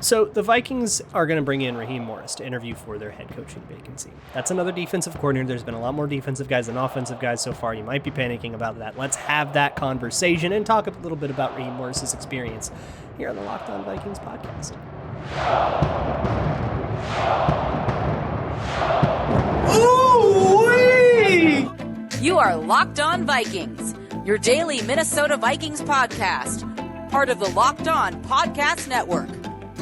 So the Vikings are going to bring in Raheem Morris to interview for their head coaching vacancy. That's another defensive coordinator. There's been a lot more defensive guys than offensive guys so far. You might be panicking about that. Let's have that conversation and talk a little bit about Raheem Morris's experience here on the Locked On Vikings podcast. Ooh-wee! You are Locked On Vikings, your daily Minnesota Vikings podcast, part of the Locked On Podcast Network.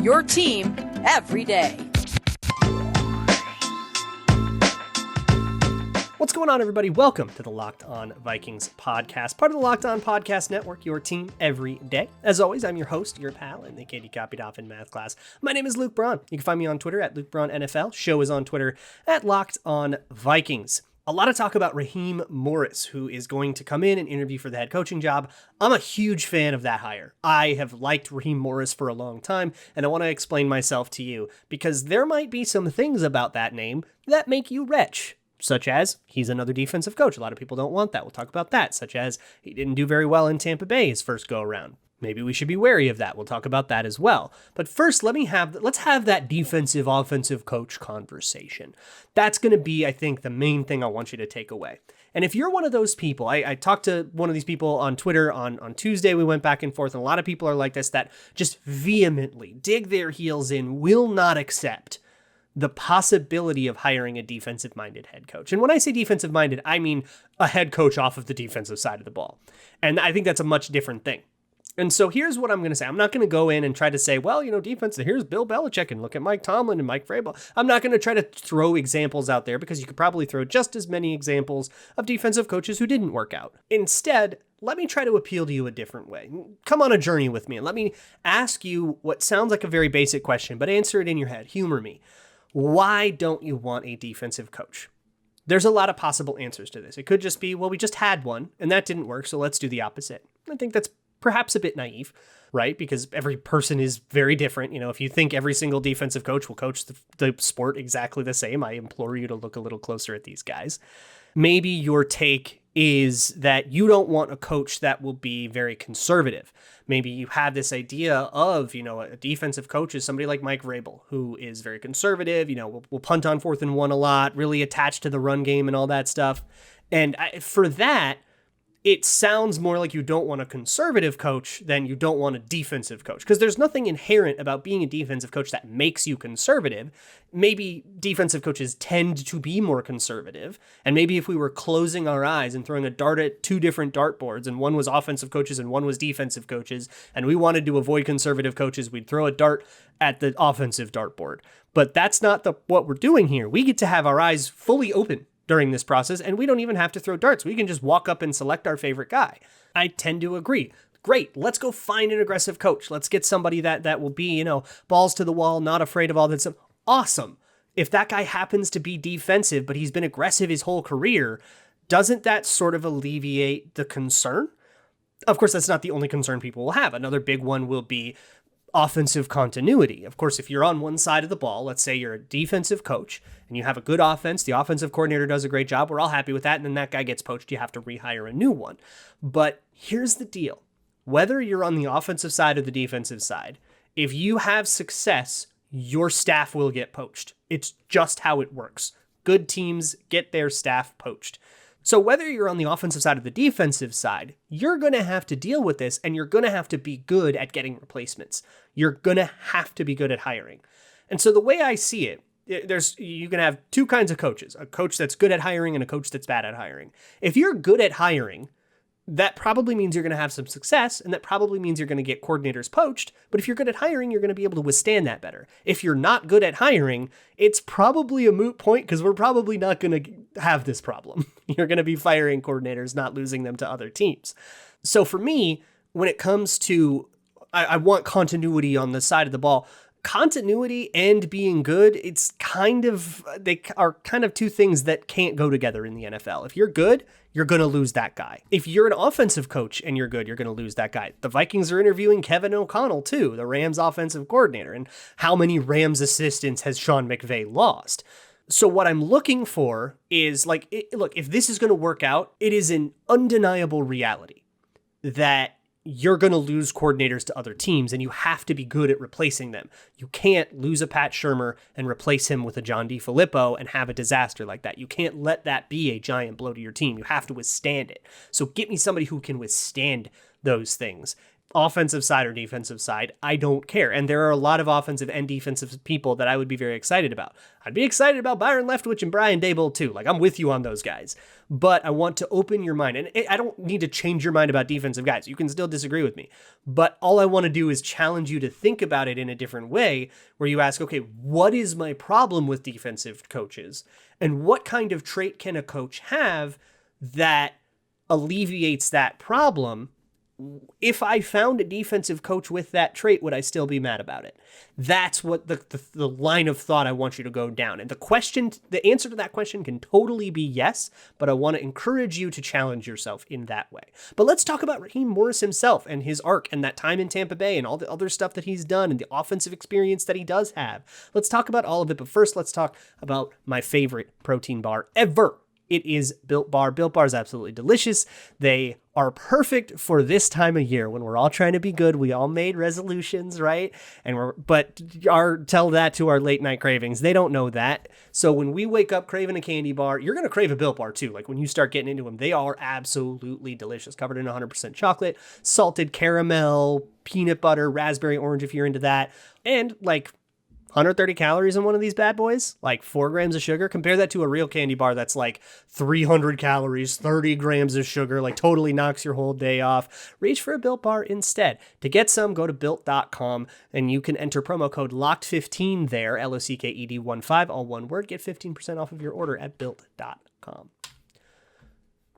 Your team every day. What's going on, everybody? Welcome to the Locked On Vikings podcast, part of the Locked On Podcast Network, your team every day. As always, I'm your host, your pal, and the kid you copied off in math class. My name is Luke Braun. You can find me on Twitter at Luke Braun NFL. Show is on Twitter at Locked On Vikings. A lot of talk about Raheem Morris, who is going to come in and interview for the head coaching job. I'm a huge fan of that hire. I have liked Raheem Morris for a long time, and I want to explain myself to you, because there might be some things about that name that make you retch. Such as, he's another defensive coach. A lot of people don't want that. We'll talk about that. Such as, he didn't do very well in Tampa Bay his first go-around. Maybe we should be wary of that. We'll talk about that as well. But first, let's have that defensive offensive coach conversation. That's going to be, I think, the main thing I want you to take away. And if you're one of those people, I talked to one of these people on Twitter on Tuesday. We went back and forth, and a lot of people are like this, that just vehemently dig their heels in, will not accept the possibility of hiring a defensive-minded head coach. And when I say defensive-minded, I mean a head coach off of the defensive side of the ball. And I think that's a much different thing. And so here's what I'm going to say. I'm not going to go in and try to say, well, defense, here's Bill Belichick and look at Mike Tomlin and Mike Vrabel. I'm not going to try to throw examples out there, because you could probably throw just as many examples of defensive coaches who didn't work out. Instead, let me try to appeal to you a different way. Come on a journey with me and let me ask you what sounds like a very basic question, but answer it in your head. Humor me. Why don't you want a defensive coach? There's a lot of possible answers to this. It could just be, well, we just had one and that didn't work, so let's do the opposite. I think that's perhaps a bit naive, right? Because every person is very different. If you think every single defensive coach will coach the sport exactly the same, I implore you to look a little closer at these guys. Maybe your take is that you don't want a coach that will be very conservative. Maybe you have this idea of, a defensive coach is somebody like Mike Vrabel, who is very conservative, will punt on 4th and 1 a lot, really attached to the run game and all that stuff. And for that, it sounds more like you don't want a conservative coach than you don't want a defensive coach, because there's nothing inherent about being a defensive coach that makes you conservative. Maybe defensive coaches tend to be more conservative, and maybe if we were closing our eyes and throwing a dart at two different dartboards, and one was offensive coaches and one was defensive coaches, and we wanted to avoid conservative coaches, we'd throw a dart at the offensive dartboard. But that's not what we're doing here. We get to have our eyes fully open during this process, and we don't even have to throw darts. We can just walk up and select our favorite guy. I tend to agree. Great, let's go find an aggressive coach. Let's get somebody that will be, balls to the wall, not afraid of all that stuff. Awesome. If that guy happens to be defensive, but he's been aggressive his whole career, doesn't that sort of alleviate the concern? Of course, that's not the only concern people will have. Another big one will be offensive continuity. Of course, if you're on one side of the ball, let's say you're a defensive coach and you have a good offense, the offensive coordinator does a great job, we're all happy with that, and then that guy gets poached, you have to rehire a new one. But here's the deal. Whether you're on the offensive side or the defensive side, if you have success, your staff will get poached. It's just how it works. Good teams get their staff poached. So whether you're on the offensive side or the defensive side, you're going to have to deal with this, and you're going to have to be good at getting replacements. You're going to have to be good at hiring. And so the way I see it, you can have two kinds of coaches, a coach that's good at hiring and a coach that's bad at hiring. If you're good at hiring, that probably means you're going to have some success, and that probably means you're going to get coordinators poached. But if you're good at hiring, you're going to be able to withstand that better. If you're not good at hiring, it's probably a moot point, because we're probably not going to have this problem. You're going to be firing coordinators, not losing them to other teams. So for me, when it comes to, I want continuity on the side of the ball. Continuity and being good, they are kind of two things that can't go together in the NFL. If you're good, you're going to lose that guy. If you're an offensive coach and you're good, you're going to lose that guy. The Vikings are interviewing Kevin O'Connell too, the Rams offensive coordinator. And how many Rams assistants has Sean McVay lost? So what I'm looking for is look, if this is going to work out, it is an undeniable reality that you're going to lose coordinators to other teams, and you have to be good at replacing them. You can't lose a Pat Shurmur and replace him with a John DeFilippo and have a disaster like that. You can't let that be a giant blow to your team. You have to withstand it. So get me somebody who can withstand those things. Offensive side or defensive side, I don't care. And there are a lot of offensive and defensive people that I would be very excited about. I'd be excited about Byron Leftwich and Brian Daboll too. Like, I'm with you on those guys. But I want to open your mind. And I don't need to change your mind about defensive guys. You can still disagree with me. But all I want to do is challenge you to think about it in a different way, where you ask, okay, what is my problem with defensive coaches? And what kind of trait can a coach have that alleviates that problem? If I found a defensive coach with that trait, would I still be mad about it? That's what the line of thought I want you to go down. And the answer to that question can totally be yes, but I want to encourage you to challenge yourself in that way. But let's talk about Raheem Morris himself and his arc and that time in Tampa Bay and all the other stuff that he's done and the offensive experience that he does have. Let's talk about all of it. But first, let's talk about my favorite protein bar ever. It is Built Bar. Built Bar is absolutely delicious. They are perfect for this time of year when we're all trying to be good. We all made resolutions, right? Tell that to our late night cravings. They don't know that. So when we wake up craving a candy bar, you're going to crave a Built Bar too. Like when you start getting into them, they are absolutely delicious. Covered in 100% chocolate, salted caramel, peanut butter, raspberry orange if you're into that. And like 130 calories in one of these bad boys, like 4 grams of sugar. Compare that to a real candy bar that's like 300 calories, 30 grams of sugar, like totally knocks your whole day off. Reach for a Built Bar instead. To get some, go to Built.com and you can enter promo code LOCKED15 there, LOCKED15, all one word. Get 15% off of your order at Built.com.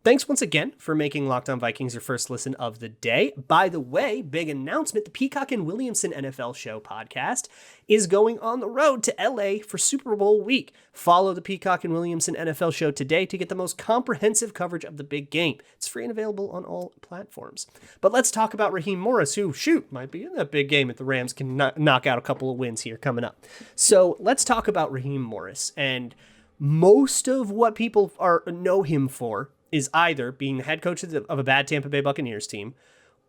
Thanks once again for making Locked On Vikings your first listen of the day. By the way, big announcement, the Peacock and Williamson NFL Show podcast is going on the road to LA for Super Bowl week. Follow the Peacock and Williamson NFL Show today to get the most comprehensive coverage of the big game. It's free and available on all platforms. But let's talk about Raheem Morris, who, might be in that big game if the Rams can knock out a couple of wins here coming up. So let's talk about Raheem Morris. And most of what people know him for is either being the head coach of a bad Tampa Bay Buccaneers team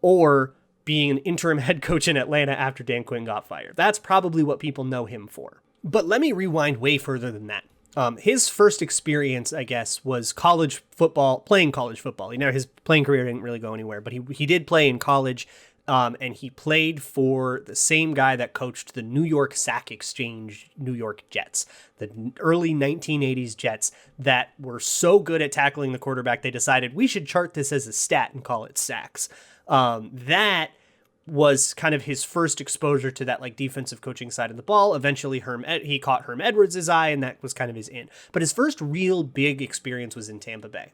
or being an interim head coach in Atlanta after Dan Quinn got fired. That's probably what people know him for. But let me rewind way further than that. His first experience, I guess, was college football, playing college football. His playing career didn't really go anywhere, but he did play in college, and he played for the same guy that coached the New York Sack Exchange New York Jets, the early 1980s Jets that were so good at tackling the quarterback, they decided we should chart this as a stat and call it sacks. That was kind of his first exposure to that like defensive coaching side of the ball. Eventually he caught Herm Edwards' eye, and that was kind of his in. But his first real big experience was in Tampa Bay.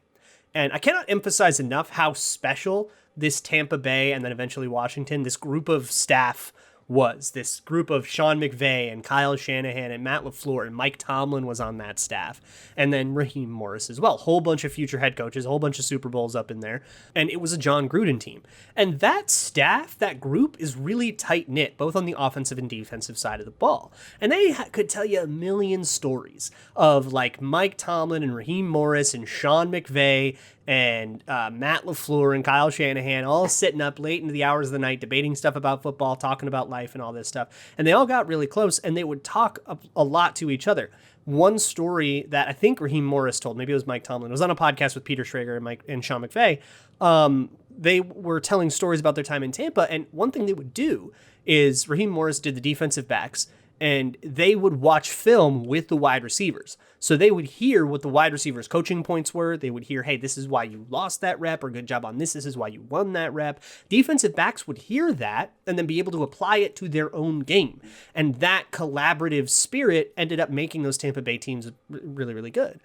And I cannot emphasize enough how special this Tampa Bay and then eventually Washington, this group of staff was. This group of Sean McVay and Kyle Shanahan and Matt LaFleur and Mike Tomlin was on that staff. And then Raheem Morris as well. Whole bunch of future head coaches, a whole bunch of Super Bowls up in there. And it was a John Gruden team. And that staff, that group is really tight-knit, both on the offensive and defensive side of the ball. And they could tell you a million stories of like Mike Tomlin and Raheem Morris and Sean McVay and Matt LaFleur and Kyle Shanahan all sitting up late into the hours of the night, debating stuff about football, talking about life and all this stuff. And they all got really close, and they would talk a lot to each other. One story that I think Raheem Morris told, maybe it was Mike Tomlin, it was on a podcast with Peter Schrager and Sean McVay. They were telling stories about their time in Tampa, and one thing they would do is Raheem Morris did the defensive backs, and they would watch film with the wide receivers. So they would hear what the wide receivers' coaching points were. They would hear, hey, this is why you lost that rep, or good job on this. This is why you won that rep. Defensive backs would hear that and then be able to apply it to their own game. And that collaborative spirit ended up making those Tampa Bay teams really, really good.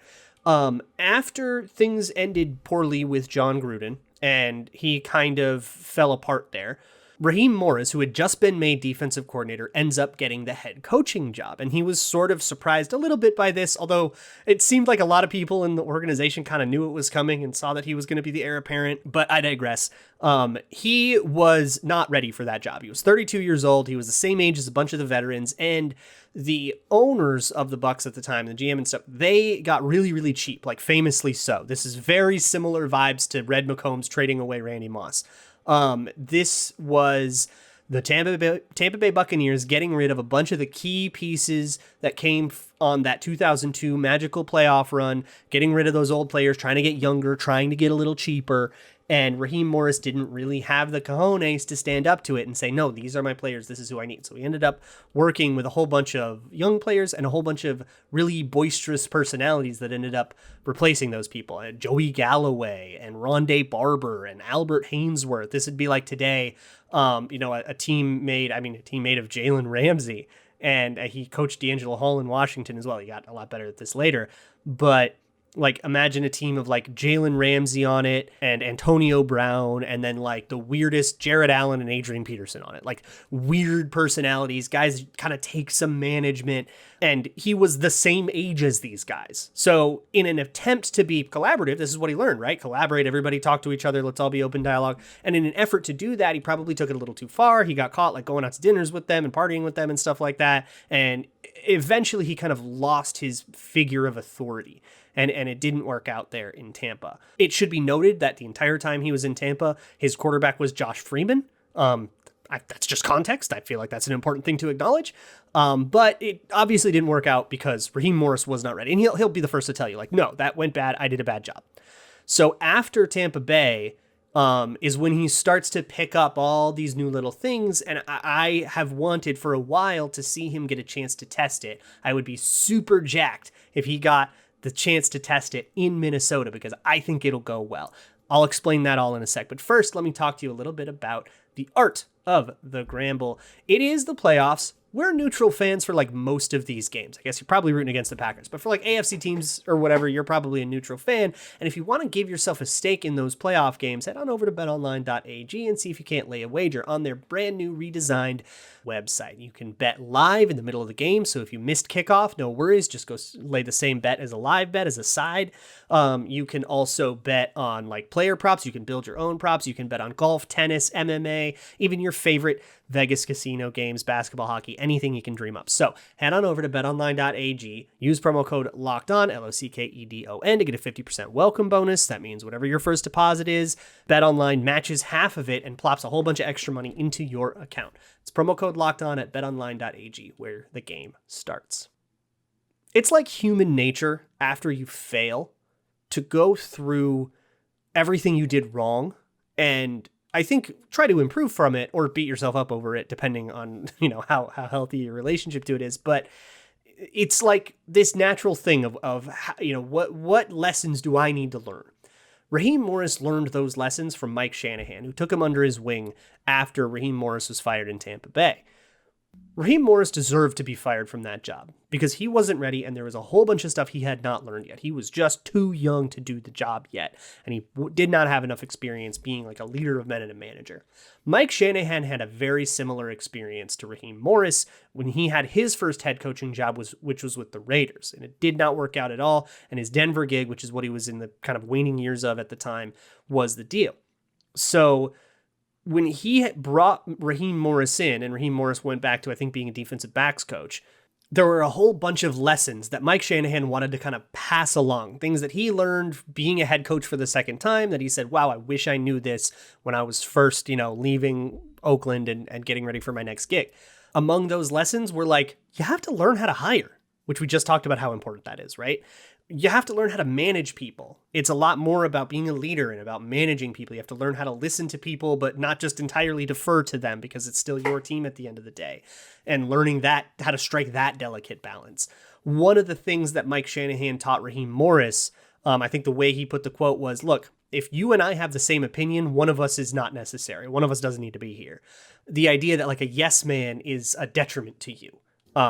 After things ended poorly with John Gruden and he kind of fell apart there, Raheem Morris, who had just been made defensive coordinator, ends up getting the head coaching job. And he was sort of surprised a little bit by this, although it seemed like a lot of people in the organization kind of knew it was coming and saw that he was going to be the heir apparent. But I digress. He was not ready for that job. He was 32 years old. He was the same age as a bunch of the veterans. And the owners of the Bucs at the time, the GM and stuff, they got really, really cheap, like famously so. This is very similar vibes to Red McCombs trading away Randy Moss. This was the Tampa Bay Buccaneers getting rid of a bunch of the key pieces that came on that 2002 magical playoff run, getting rid of those old players, trying to get younger, trying to get a little cheaper. And Raheem Morris didn't really have the cojones to stand up to it and say, no, these are my players. This is who I need. So he ended up working with a whole bunch of young players and a whole bunch of really boisterous personalities that ended up replacing those people. And Joey Galloway and Rondé Barber and Albert Hainsworth. This would be like today, a team made of Jalen Ramsey. And he coached D'Angelo Hall in Washington as well. He got a lot better at this later. But like, imagine a team of like Jalen Ramsey on it and Antonio Brown, and then like the weirdest Jared Allen and Adrian Peterson on it. Like weird personalities, guys kind of take some management, and he was the same age as these guys. So in an attempt to be collaborative, this is what he learned, right? Collaborate, everybody talk to each other, let's all be open dialogue. And in an effort to do that, he probably took it a little too far. He got caught like going out to dinners with them and partying with them and stuff like that. And eventually he kind of lost his figure of authority. And it didn't work out there in Tampa. It should be noted that the entire time he was in Tampa, his quarterback was Josh Freeman. That's just context. I feel like that's an important thing to acknowledge. But it obviously didn't work out because Raheem Morris was not ready. And he'll be the first to tell you, like, no, that went bad. I did a bad job. So after Tampa Bay is when he starts to pick up all these new little things. And I have wanted for a while to see him get a chance to test it. I would be super jacked if he got the chance to test it in Minnesota, because I think it'll go well. I'll explain that all in a sec. But first, let me talk to you a little bit about the art of the Gramble. It is the playoffs. We're neutral fans for like most of these games. I guess you're probably rooting against the Packers, but for like AFC teams or whatever, you're probably a neutral fan. And if you want to give yourself a stake in those playoff games, head on over to betonline.ag and see if you can't lay a wager on their brand new redesigned website. You can bet live in the middle of the game. So if you missed kickoff, no worries. Just go lay the same bet as a live bet as a side. You can also bet on like player props. You can build your own props. You can bet on golf, tennis, MMA, even your favorite Vegas casino games, basketball, hockey, anything you can dream up. So head on over to betonline.ag, use promo code LOCKEDON, LOCKEDON, to get a 50% welcome bonus. That means whatever your first deposit is, BetOnline matches half of it and plops a whole bunch of extra money into your account. It's promo code LOCKEDON at betonline.ag, where the game starts. It's like human nature after you fail to go through everything you did wrong and I think try to improve from it or beat yourself up over it, depending on, how healthy your relationship to it is. But it's like this natural thing of what lessons do I need to learn? Raheem Morris learned those lessons from Mike Shanahan, who took him under his wing after Raheem Morris was fired in Tampa Bay. Raheem Morris deserved to be fired from that job because he wasn't ready and there was a whole bunch of stuff he had not learned yet. He was just too young to do the job yet, and he did not have enough experience being like a leader of men and a manager. Mike Shanahan had a very similar experience to Raheem Morris when he had his first head coaching job, which was with the Raiders, and it did not work out at all, and his Denver gig, which is what he was in the kind of waning years of at the time, was the deal. So when he brought Raheem Morris in, and Raheem Morris went back to, I think, being a defensive backs coach, there were a whole bunch of lessons that Mike Shanahan wanted to kind of pass along, things that he learned being a head coach for the second time that he said, wow, I wish I knew this when I was first, leaving Oakland and getting ready for my next gig. Among those lessons were like, you have to learn how to hire, which we just talked about how important that is, right? You have to learn how to manage people. It's a lot more about being a leader and about managing people. You have to learn how to listen to people, but not just entirely defer to them because it's still your team at the end of the day. And learning how to strike that delicate balance. One of the things that Mike Shanahan taught Raheem Morris, I think the way he put the quote was, look, if you and I have the same opinion, one of us is not necessary. One of us doesn't need to be here. The idea that like a yes man is a detriment to you.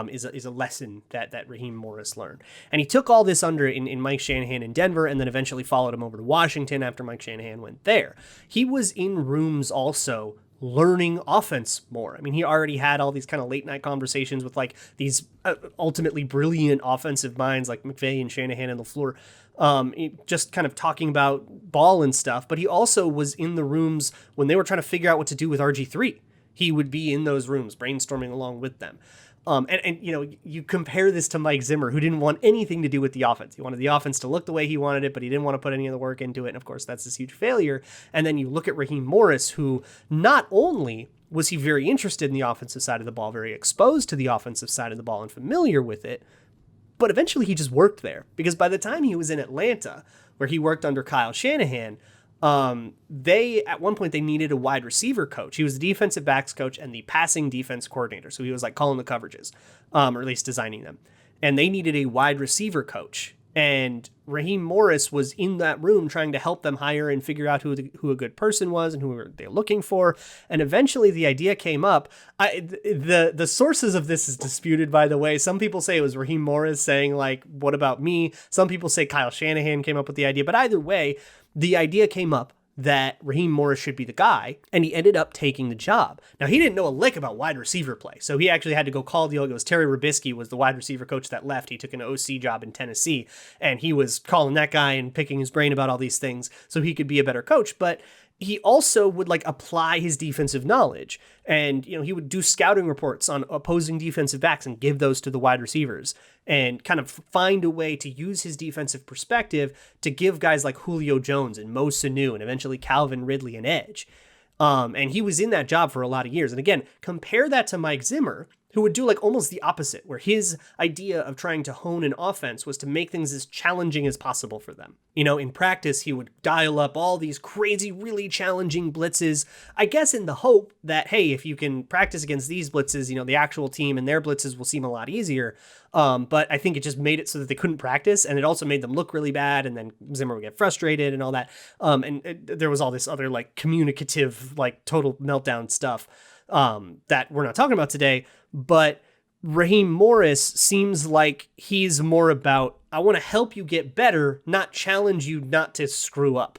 Is a lesson that Raheem Morris learned. And he took all this under in Mike Shanahan in Denver and then eventually followed him over to Washington after Mike Shanahan went there. He was in rooms also learning offense more. I mean, he already had all these kind of late night conversations with like these ultimately brilliant offensive minds like McVay and Shanahan and LaFleur, just kind of talking about ball and stuff. But he also was in the rooms when they were trying to figure out what to do with RG3. He would be in those rooms brainstorming along with them. And you compare this to Mike Zimmer, who didn't want anything to do with the offense. He wanted the offense to look the way he wanted it, but he didn't want to put any of the work into it. And of course, that's this huge failure. And then you look at Raheem Morris, who not only was he very interested in the offensive side of the ball, very exposed to the offensive side of the ball and familiar with it, but eventually he just worked there. Because by the time he was in Atlanta, where he worked under Kyle Shanahan, at one point they needed a wide receiver coach. He was the defensive backs coach and the passing defense coordinator. So he was like calling the coverages, or at least designing them. And they needed a wide receiver coach. And Raheem Morris was in that room trying to help them hire and figure out who a good person was and who they were looking for. And eventually the idea came up. The sources of this is disputed, by the way. Some people say it was Raheem Morris saying, like, what about me? Some people say Kyle Shanahan came up with the idea. But either way, the idea came up that Raheem Morris should be the guy, and he ended up taking the job. Now, he didn't know a lick about wide receiver play, so he actually had to go call the, it was Terry Rubisky was the wide receiver coach that left. He took an OC job in Tennessee, and he was calling that guy and picking his brain about all these things so he could be a better coach. But he also would like apply his defensive knowledge, and he would do scouting reports on opposing defensive backs and give those to the wide receivers and kind of find a way to use his defensive perspective to give guys like Julio Jones and Mo Sanu and eventually Calvin Ridley an edge. And he was in that job for a lot of years. And again, compare that to Mike Zimmer, who would do like almost the opposite, where his idea of trying to hone an offense was to make things as challenging as possible for them. In practice, he would dial up all these crazy, really challenging blitzes, I guess in the hope that, hey, if you can practice against these blitzes, the actual team and their blitzes will seem a lot easier. But I think it just made it so that they couldn't practice, and it also made them look really bad, and then Zimmer would get frustrated and all that. There was all this other like communicative, like total meltdown stuff that we're not talking about today. But Raheem Morris seems like he's more about, I want to help you get better, not challenge you not to screw up.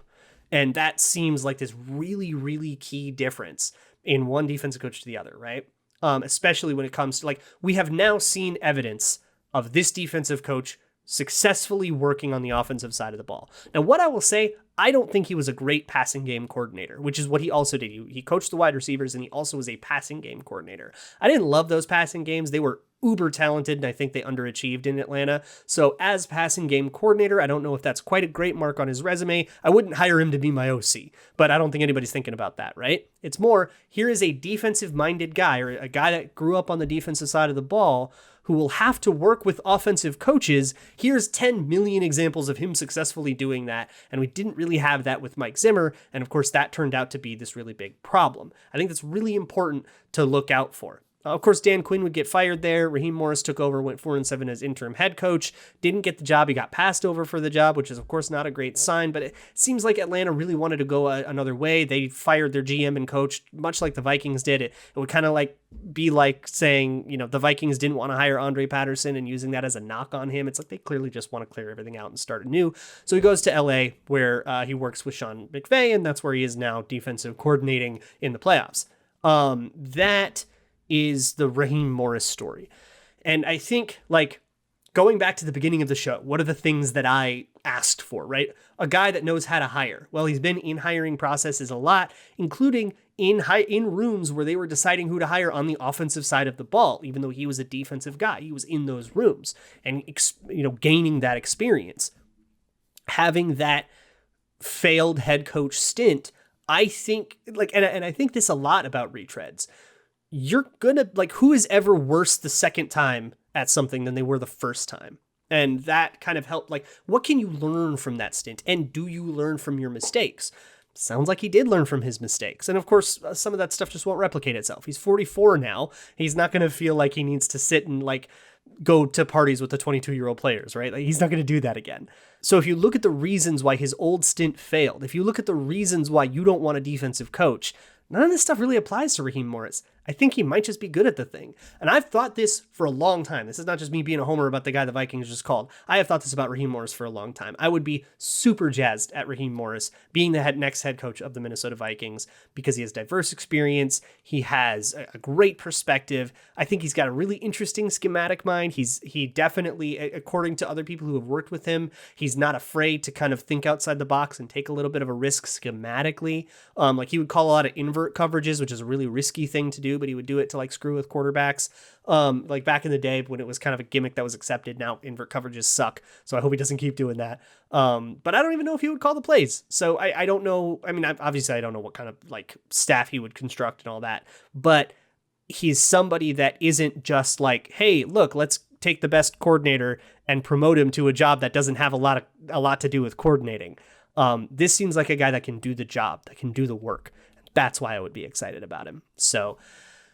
And that seems like this really, really key difference in one defensive coach to the other, right? Especially when it comes to, like, we have now seen evidence of this defensive coach successfully working on the offensive side of the ball. Now, what I will say, I don't think he was a great passing game coordinator, which is what he also did. He coached the wide receivers, and he also was a passing game coordinator. I didn't love those passing games. They were uber talented, and I think they underachieved in Atlanta. So as passing game coordinator, I don't know if that's quite a great mark on his resume. I wouldn't hire him to be my OC, but I don't think anybody's thinking about that, right? It's more, here is a defensive-minded guy, or a guy that grew up on the defensive side of the ball, who will have to work with offensive coaches. Here's 10 million examples of him successfully doing that, and we didn't really have that with Mike Zimmer, and of course that turned out to be this really big problem. I think that's really important to look out for. Of course, Dan Quinn would get fired there. Raheem Morris took over, went 4-7 as interim head coach. Didn't get the job. He got passed over for the job, which is, of course, not a great sign. But it seems like Atlanta really wanted to go another way. They fired their GM and coach, much like the Vikings did. It would kind of like be like saying, the Vikings didn't want to hire Andre Patterson and using that as a knock on him. It's like they clearly just want to clear everything out and start anew. So he goes to LA, where he works with Sean McVay, and that's where he is now defensive coordinating in the playoffs. That is the Raheem Morris story. And I think, like, going back to the beginning of the show, what are the things that I asked for, right? A guy that knows how to hire. Well, he's been in hiring processes a lot, including in rooms where they were deciding who to hire on the offensive side of the ball. Even though he was a defensive guy, he was in those rooms and, gaining that experience. Having that failed head coach stint, I think, like, and I think this a lot about retreads. You're gonna, like, who is ever worse the second time at something than they were the first time? And that kind of helped, like, what can you learn from that stint? And do you learn from your mistakes? Sounds like he did learn from his mistakes. And of course, some of that stuff just won't replicate itself. He's 44 now. He's not going to feel like he needs to sit and, like, go to parties with the 22-year-old players, right? Like, he's not going to do that again. So if you look at the reasons why his old stint failed, if you look at the reasons why you don't want a defensive coach, none of this stuff really applies to Raheem Morris. I think he might just be good at the thing. And I've thought this for a long time. This is not just me being a homer about the guy the Vikings just called. I have thought this about Raheem Morris for a long time. I would be super jazzed at Raheem Morris being the next head coach of the Minnesota Vikings because he has diverse experience. He has a great perspective. I think he's got a really interesting schematic mind. He definitely, according to other people who have worked with him, he's not afraid to kind of think outside the box and take a little bit of a risk schematically. Like, he would call a lot of inverse invert coverages, which is a really risky thing to do, but he would do it to like screw with quarterbacks. Like back in the day when it was kind of a gimmick that was accepted. Now invert coverages suck. So I hope he doesn't keep doing that. But I don't even know if he would call the plays. So I don't know. I mean, obviously I don't know what kind of like staff he would construct and all that, but he's somebody that isn't just like, hey, look, let's take the best coordinator and promote him to a job that doesn't have a lot to do with coordinating. This seems like a guy that can do the job, that can do the work. That's why I would be excited about him. So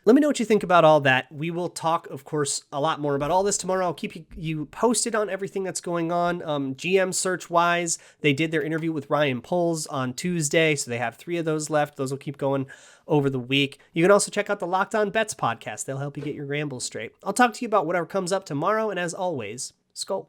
let me know what you think about all that. We will talk, of course, a lot more about all this tomorrow. I'll keep you posted on everything that's going on. GM search-wise, they did their interview with Ryan Poles on Tuesday, so they have 3 of those left. Those will keep going over the week. You can also check out the Locked On Bets podcast. They'll help you get your gambles straight. I'll talk to you about whatever comes up tomorrow, and as always, Skol.